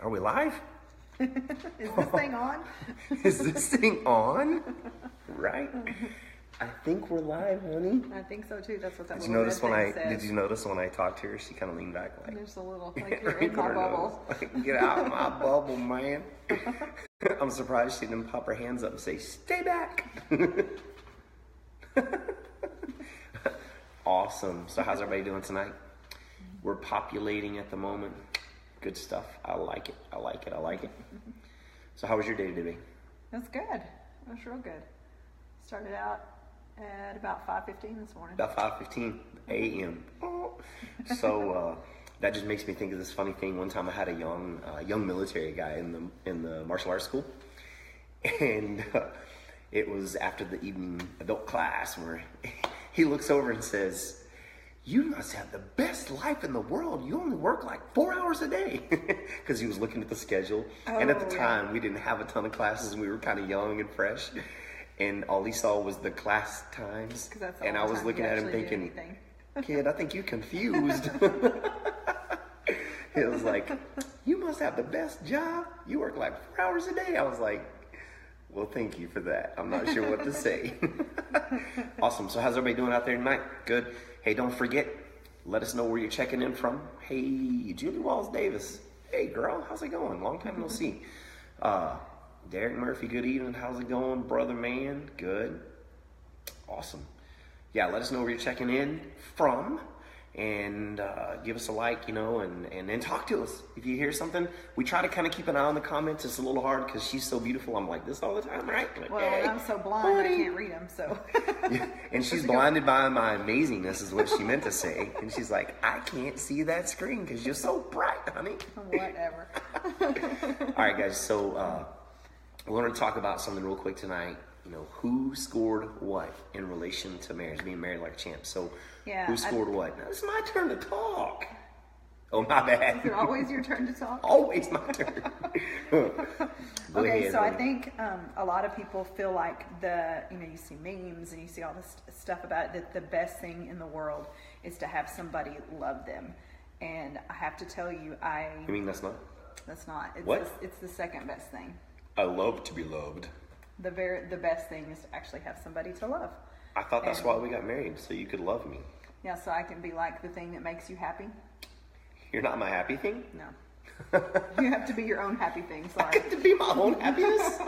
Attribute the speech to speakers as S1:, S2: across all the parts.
S1: Are we live?
S2: Is this thing on?
S1: Is this thing on? Right? I think we're live, honey.
S2: I think so too. That's what that
S1: Did you
S2: little
S1: notice
S2: red
S1: when
S2: thing says.
S1: Did you notice when I talked to her, she kind of leaned back like,
S2: There's a little, like you're in my
S1: her
S2: bubble.
S1: nose. Like, get out of my bubble, man. I'm surprised she didn't pop her hands up and say, stay back. Awesome. So how's everybody doing tonight? We're populating at the moment. Good stuff. I like it. I like it. I like it. So how was your day today?
S2: That's good. It was real good. Started out at about 5:15 this morning.
S1: About 5:15 a.m. So that just makes me think of this funny thing. One time I had a young military guy in the martial arts school, and it was after the evening adult class where he looks over and says, "You must have the best life in the world. You only work like 4 hours a day." Because he was looking at the schedule. And at the time, we didn't have a ton of classes and we were kind of young and fresh. And all he saw was the class times. And I was looking at him thinking, kid, I think you're confused. It was like, you must have the best job. You work like 4 hours a day. I was like, well, thank you for that. I'm not sure what to say. Awesome. So how's everybody doing out there tonight? Good. Hey, don't forget, let us know where you're checking in from. Hey, Julie Walls Davis. Hey, girl, how's it going? Long time no see. Derek Murphy, good evening. How's it going, brother man? Good. Awesome. Yeah, let us know where you're checking in from. And give us a like, and then talk to us. If you hear something, we try to kind of keep an eye on the comments. It's a little hard because she's so beautiful. I'm like this all the time, right? Like,
S2: well, hey, I'm so blind, buddy. I can't read them, so.
S1: Yeah. And she's blinded by my amazingness is what she meant to say. And she's like, I can't see that screen because you're so bright, honey.
S2: Whatever.
S1: All right, guys. So we're going to talk about something real quick tonight. Who scored what in relation to marriage, being married like a champ. So who scored what? Now, it's my turn to talk. Oh, my bad.
S2: Is it always your turn to talk?
S1: Always my turn. Go ahead,
S2: so I think a lot of people feel like you see memes and you see all this stuff about it, that the best thing in the world is to have somebody love them. And I have to tell you,
S1: You mean that's not?
S2: That's not. It's the second best thing.
S1: I love to be loved.
S2: The best thing is to actually have somebody to love.
S1: I thought that's why we got married, so you could love me.
S2: Yeah, so I can be like the thing that makes you happy.
S1: You're not my happy thing?
S2: No. You have to be your own happy thing. Sorry.
S1: I get to be my own happiness?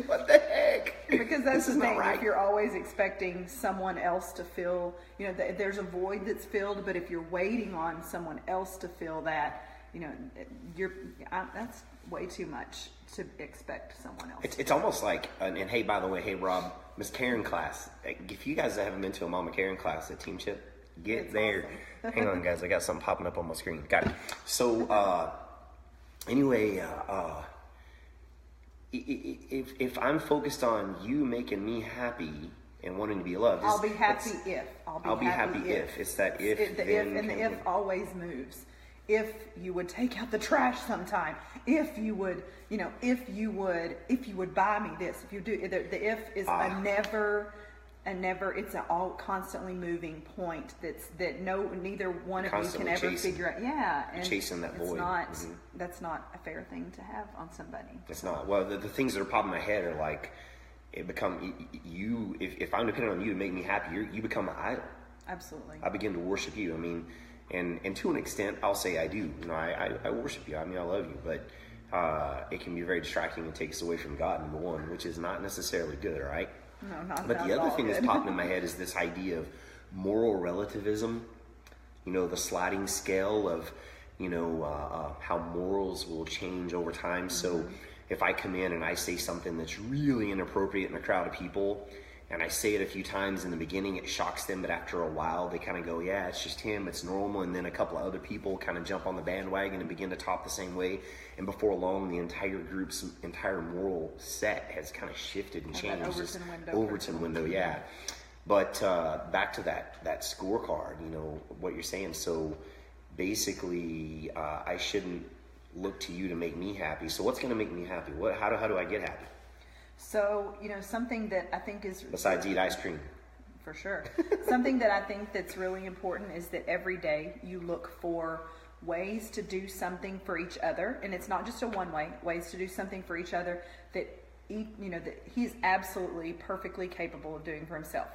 S1: What the heck?
S2: Because that's the thing.
S1: Right.
S2: If you're always expecting someone else to fill, there's a void that's filled, but if you're waiting on someone else to fill that, that's way too much to expect someone else.
S1: It's almost like, and hey, by the way, hey, Rob, Miss Karen class. If you guys haven't been to a Mama Karen class at Team Chip, get there. Awesome. Hang on, guys. I got something popping up on my screen. Got it. So, anyway, if I'm focused on you making me happy and wanting to be loved,
S2: I'll be happy if. I'll be happy if.
S1: It's that if.
S2: The if always moves. If you would take out the trash sometime, if you would buy me this, if you do, the if is a never, it's an all constantly moving point that neither one of you can ever figure out. Yeah. And
S1: chasing that void.
S2: That's not a fair thing to have on somebody.
S1: It's not. Well, the things that are popping in my head are like, if I'm dependent on you to make me happy, you become my idol.
S2: Absolutely.
S1: I begin to worship you. I mean, and to an extent, I'll say I do. I worship you. I mean, I love you, but it can be very distracting and takes away from God, number one, which is not necessarily good, right?
S2: No, not
S1: But the other thing that's popping in my head is this idea of moral relativism. The sliding scale of, how morals will change over time. Mm-hmm. So if I come in and I say something that's really inappropriate in a crowd of people, and I say it a few times in the beginning, it shocks them, but after a while, they kind of go, yeah, it's just him, it's normal, and then a couple of other people kind of jump on the bandwagon and begin to talk the same way, and before long, the entire group's entire moral set has kind of shifted and changed. Overton window, yeah. But back to that scorecard, what you're saying, so basically, I shouldn't look to you to make me happy. So what's going to make me happy? How do I get happy?
S2: So, something that I think is...
S1: Besides eat ice cream.
S2: For sure. Something that I think that's really important is that every day you look for ways to do something for each other, and it's not just a one way, ways to do something for each other that that he's absolutely perfectly capable of doing for himself.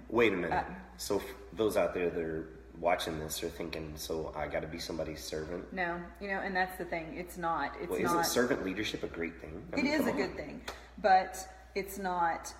S1: Wait a minute. So those out there that are watching this are thinking, so I got to be somebody's servant?
S2: No, and that's the thing. It's not.
S1: Isn't servant leadership a great thing?
S2: It is a good thing, but it's not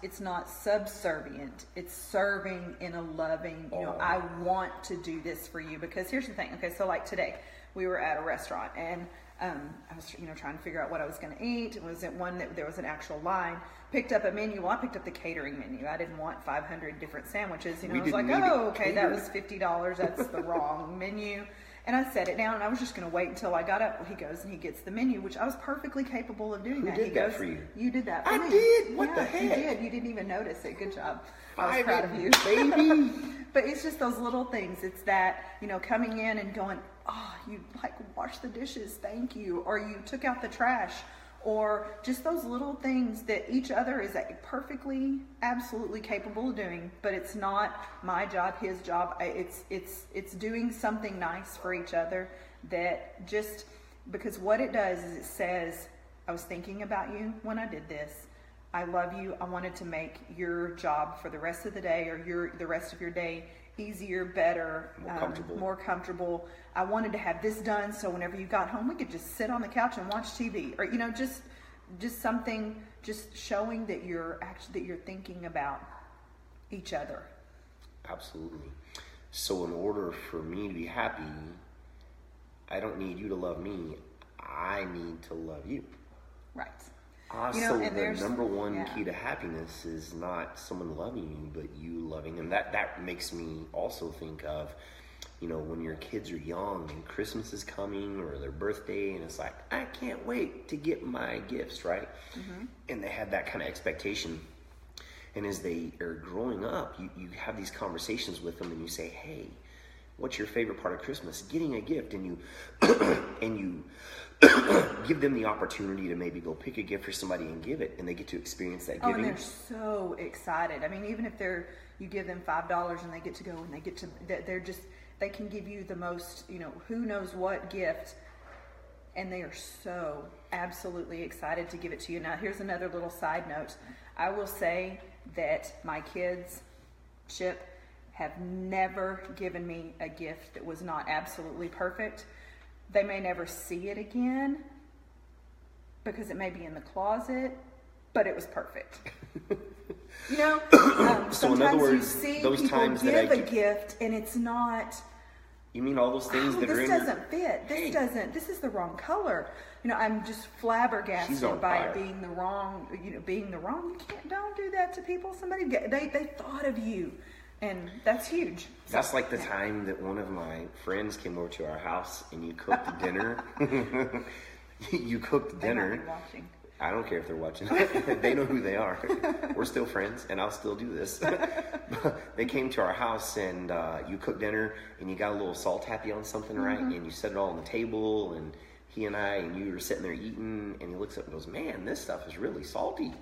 S2: subservient. It's serving in a loving, I want to do this for you, because here's the thing. Okay, so like today we were at a restaurant, and I was trying to figure out what I was going to eat. It wasn't one that there was an actual line. Picked up a menu. Well, I picked up the catering menu. I didn't want 500 different sandwiches. I was like, oh, okay, that was $50. That's the wrong menu. And I set it down, and I was just going to wait until I got up. Well, he goes and he gets the menu, which I was perfectly capable of doing.
S1: Who
S2: that.
S1: did
S2: He
S1: that
S2: goes,
S1: for you?
S2: You did that for me.
S1: I did? What
S2: yeah,
S1: the heck?
S2: You did. You didn't even notice it. Good job. I was proud of you.
S1: Baby.
S2: But it's just those little things. It's that, coming in and going, oh, you washed the dishes, thank you. Or you took out the trash. Or just those little things that each other is perfectly, absolutely capable of doing. But it's not my job, his job. It's doing something nice for each other, that just, because what it does is it says, I was thinking about you when I did this. I love you. I wanted to make your job for the rest of the day, or the rest of your day, easier, better, more comfortable. I wanted to have this done so whenever you got home, we could just sit on the couch and watch TV, or just something, just showing that you're thinking about each other.
S1: Absolutely. So in order for me to be happy, I don't need you to love me. I need to love you.
S2: Right.
S1: So the number one key to happiness is not someone loving you, but you loving them. That makes me also think of, when your kids are young and Christmas is coming, or their birthday, and it's like, I can't wait to get my gifts, right? Mm-hmm. And they have that kind of expectation. And as they are growing up, you have these conversations with them, and you say, hey, what's your favorite part of Christmas? Getting a gift. And you give them the opportunity to maybe go pick a gift for somebody and give it, and they get to experience that giving.
S2: Oh, and they're so excited. I mean, even if you give them $5 and they get to go, and they can give you the most, who knows what gift, and they are so absolutely excited to give it to you. Now, here's another little side note. I will say that my kids, Chip, have never given me a gift that was not absolutely perfect. They may never see it again because it may be in the closet, but it was perfect.
S1: So in other words,
S2: you see
S1: those
S2: people
S1: times
S2: give
S1: that
S2: a gift and it's not.
S1: You mean all those things that are in?
S2: This doesn't fit. This is the wrong color. I'm just flabbergasted by it being the wrong. Being the wrong. Don't do that to people. Somebody they thought of you. And that's huge.
S1: That's like the time that one of my friends came over to our house and you cooked dinner. You cooked dinner.
S2: They might be watching.
S1: I don't care if they're watching. They know who they are. We're still friends, and I'll still do this. They came to our house, and you cooked dinner, and you got a little salt happy on something, right? Mm-hmm. And you set it all on the table, and he and you were sitting there eating, and he looks up and goes, man, this stuff is really salty.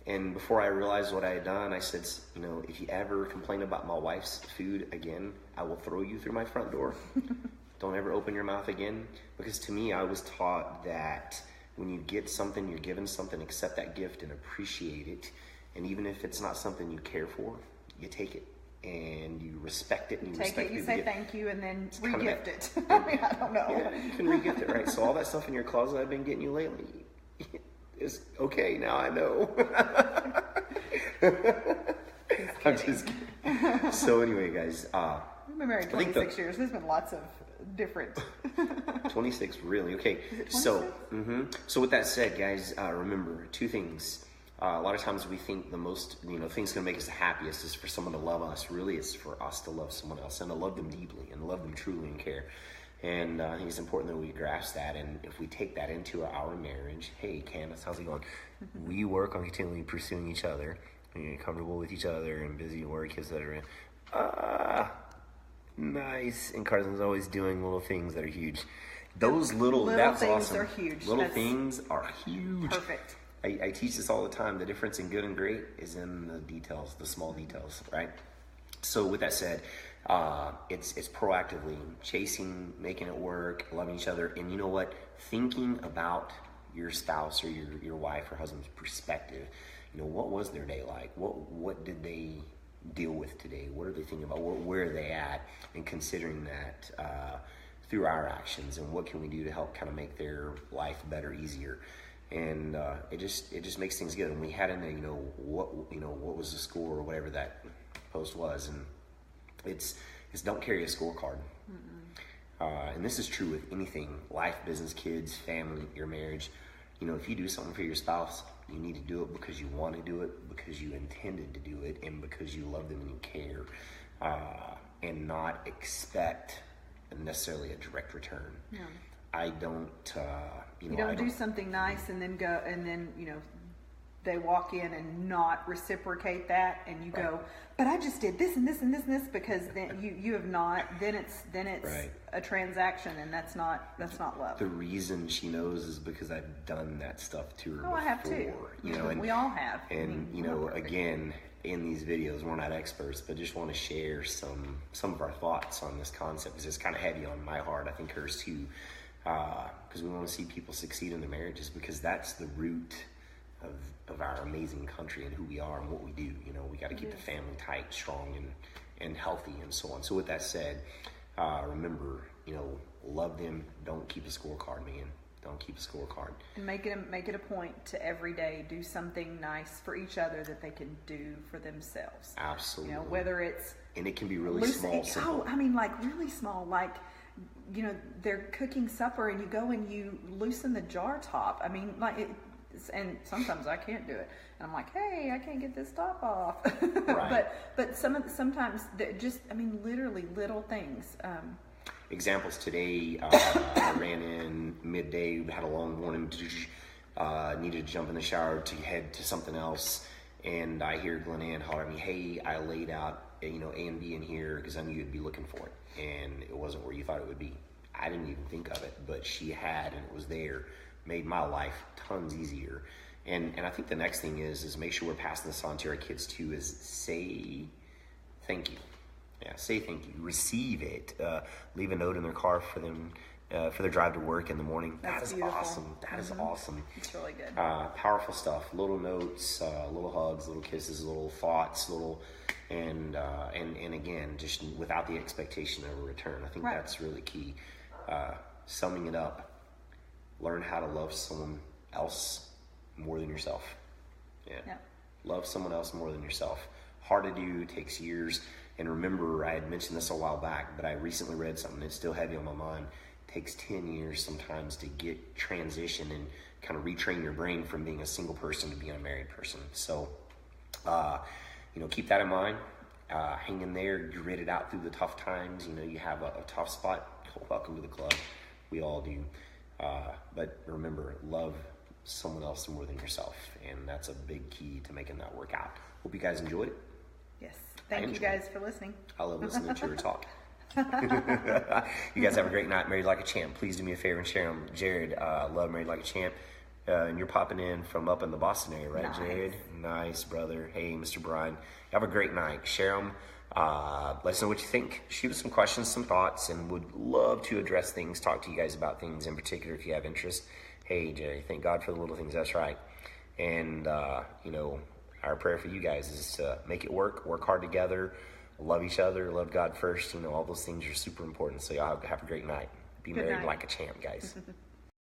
S1: And before I realized what I had done, I said, if you ever complain about my wife's food again, I will throw you through my front door. Don't ever open your mouth again. Because to me, I was taught that when you get something, you're given something, accept that gift and appreciate it. And even if it's not something you care for, you take it and you respect it. And
S2: you say thank you, and then re-gift it. I don't know.
S1: Yeah, you can re-gift it, right? So all that stuff in your closet I've been getting you lately, it's okay, now I know. I'm just kidding. So anyway, guys.
S2: I've been married 26 years. There's been lots of different.
S1: 26, really? Okay. So with that said, guys, remember two things. A lot of times we think the most, things going to make us the happiest is for someone to love us. Really, it's for us to love someone else and to love them deeply and love them truly and care. And I think it's important that we grasp that. And if we take that into our marriage, hey, Candace, how's it going? We work on continually pursuing each other, and comfortable with each other, and busy at work, etc. Nice. And Carson's always doing little things that are huge. Those little that's
S2: things
S1: awesome.
S2: Are huge.
S1: Little things are huge.
S2: Perfect.
S1: I teach this all the time. The difference in good and great is in the details, the small details, right? So with that said, It's proactively chasing, making it work, loving each other, and you know what? Thinking about your spouse or your wife or husband's perspective. You know, what was their day like? What did they deal with today? What are they thinking about? Where are they at? And considering that through our actions, and what can we do to help kind of make their life better, easier. And it just makes things good. And we had in there, what was the score or whatever that post was, and it's don't carry a scorecard. And this is true with anything: life, business, kids, family, your marriage. You know, if you do something for your spouse, you need to do it because you want to do it, because you intended to do it, and because you love them and you care, and not expect necessarily a direct return.
S2: Yeah.
S1: I don't.
S2: You don't do something nice and then go, and then they walk in and not reciprocate that, and you go, but I just did this and this and this and this, because then you have not. Then it's
S1: right.
S2: a transaction, and that's not love.
S1: The reason she knows is because I've done that stuff to her before.
S2: I have too.
S1: And
S2: we all have.
S1: And again, in these videos, we're not experts, but just want to share some of our thoughts on this concept, because it's kind of heavy on my heart. I think hers too. Because we want to see people succeed in their marriages, because that's the root of our amazing country and who we are and what we do. We got to keep the family tight, strong, and healthy, and so on. So with that said, remember, love them. Don't keep a scorecard, man. Don't keep a scorecard.
S2: And make it a point to every day do something nice for each other that they can do for themselves.
S1: Absolutely.
S2: Whether it's,
S1: and it can be really small. Simple.
S2: Like really small, like. They're cooking supper and you go and you loosen the jar top. And sometimes I can't do it. And I'm like, hey, I can't get this top off.
S1: Right.
S2: but sometimes just, literally little things.
S1: Examples today, I ran in midday, had a long morning, needed to jump in the shower to head to something else. And I hear Glenann holler at me, hey, I laid out A and B in here because I knew you'd be looking for it, and it wasn't where you thought it would be. I didn't even think of it, but she had, and it was there. Made my life tons easier. And I think the next thing is make sure we're passing this on to our kids too, is say thank you. Yeah, say thank you. Receive it. Leave a note in their car for them for their drive to work in the morning.
S2: That's
S1: beautiful. Awesome. That is awesome.
S2: It's really good.
S1: Powerful stuff. Little notes, little hugs, little kisses, little thoughts, and again, just without the expectation of a return. I think that's really key. Summing it up, learn how to love someone else more than yourself. Yeah. Love someone else more than yourself. Hard to do, takes years. And remember, I had mentioned this a while back, but I recently read something that's still heavy on my mind. It takes 10 years sometimes to get transition and kind of retrain your brain from being a single person to being a married person. So, keep that in mind. Hang in there, grit it out through the tough times. You have a tough spot. Welcome to the club. We all do. But remember, love someone else more than yourself. And that's a big key to making that work out. Hope you guys enjoyed it.
S2: Yes. Thank you guys for listening.
S1: I love listening to her talk. You guys have a great night. Married Like a Champ. Please do me a favor and share them. Jared, love Married Like a Champ. And you're popping in from up in the Boston area, right, Jared? Nice, brother. Hey, Mr. Brian. Have a great night. Share them. Let us know what you think. Shoot us some questions, some thoughts, and would love to address things, talk to you guys about things in particular if you have interest. Hey, Jerry, thank God for the little things. That's right. And, our prayer for you guys is to make it work hard together, love each other, love God first. All those things are super important. So y'all have a great night. Be married like a champ, guys.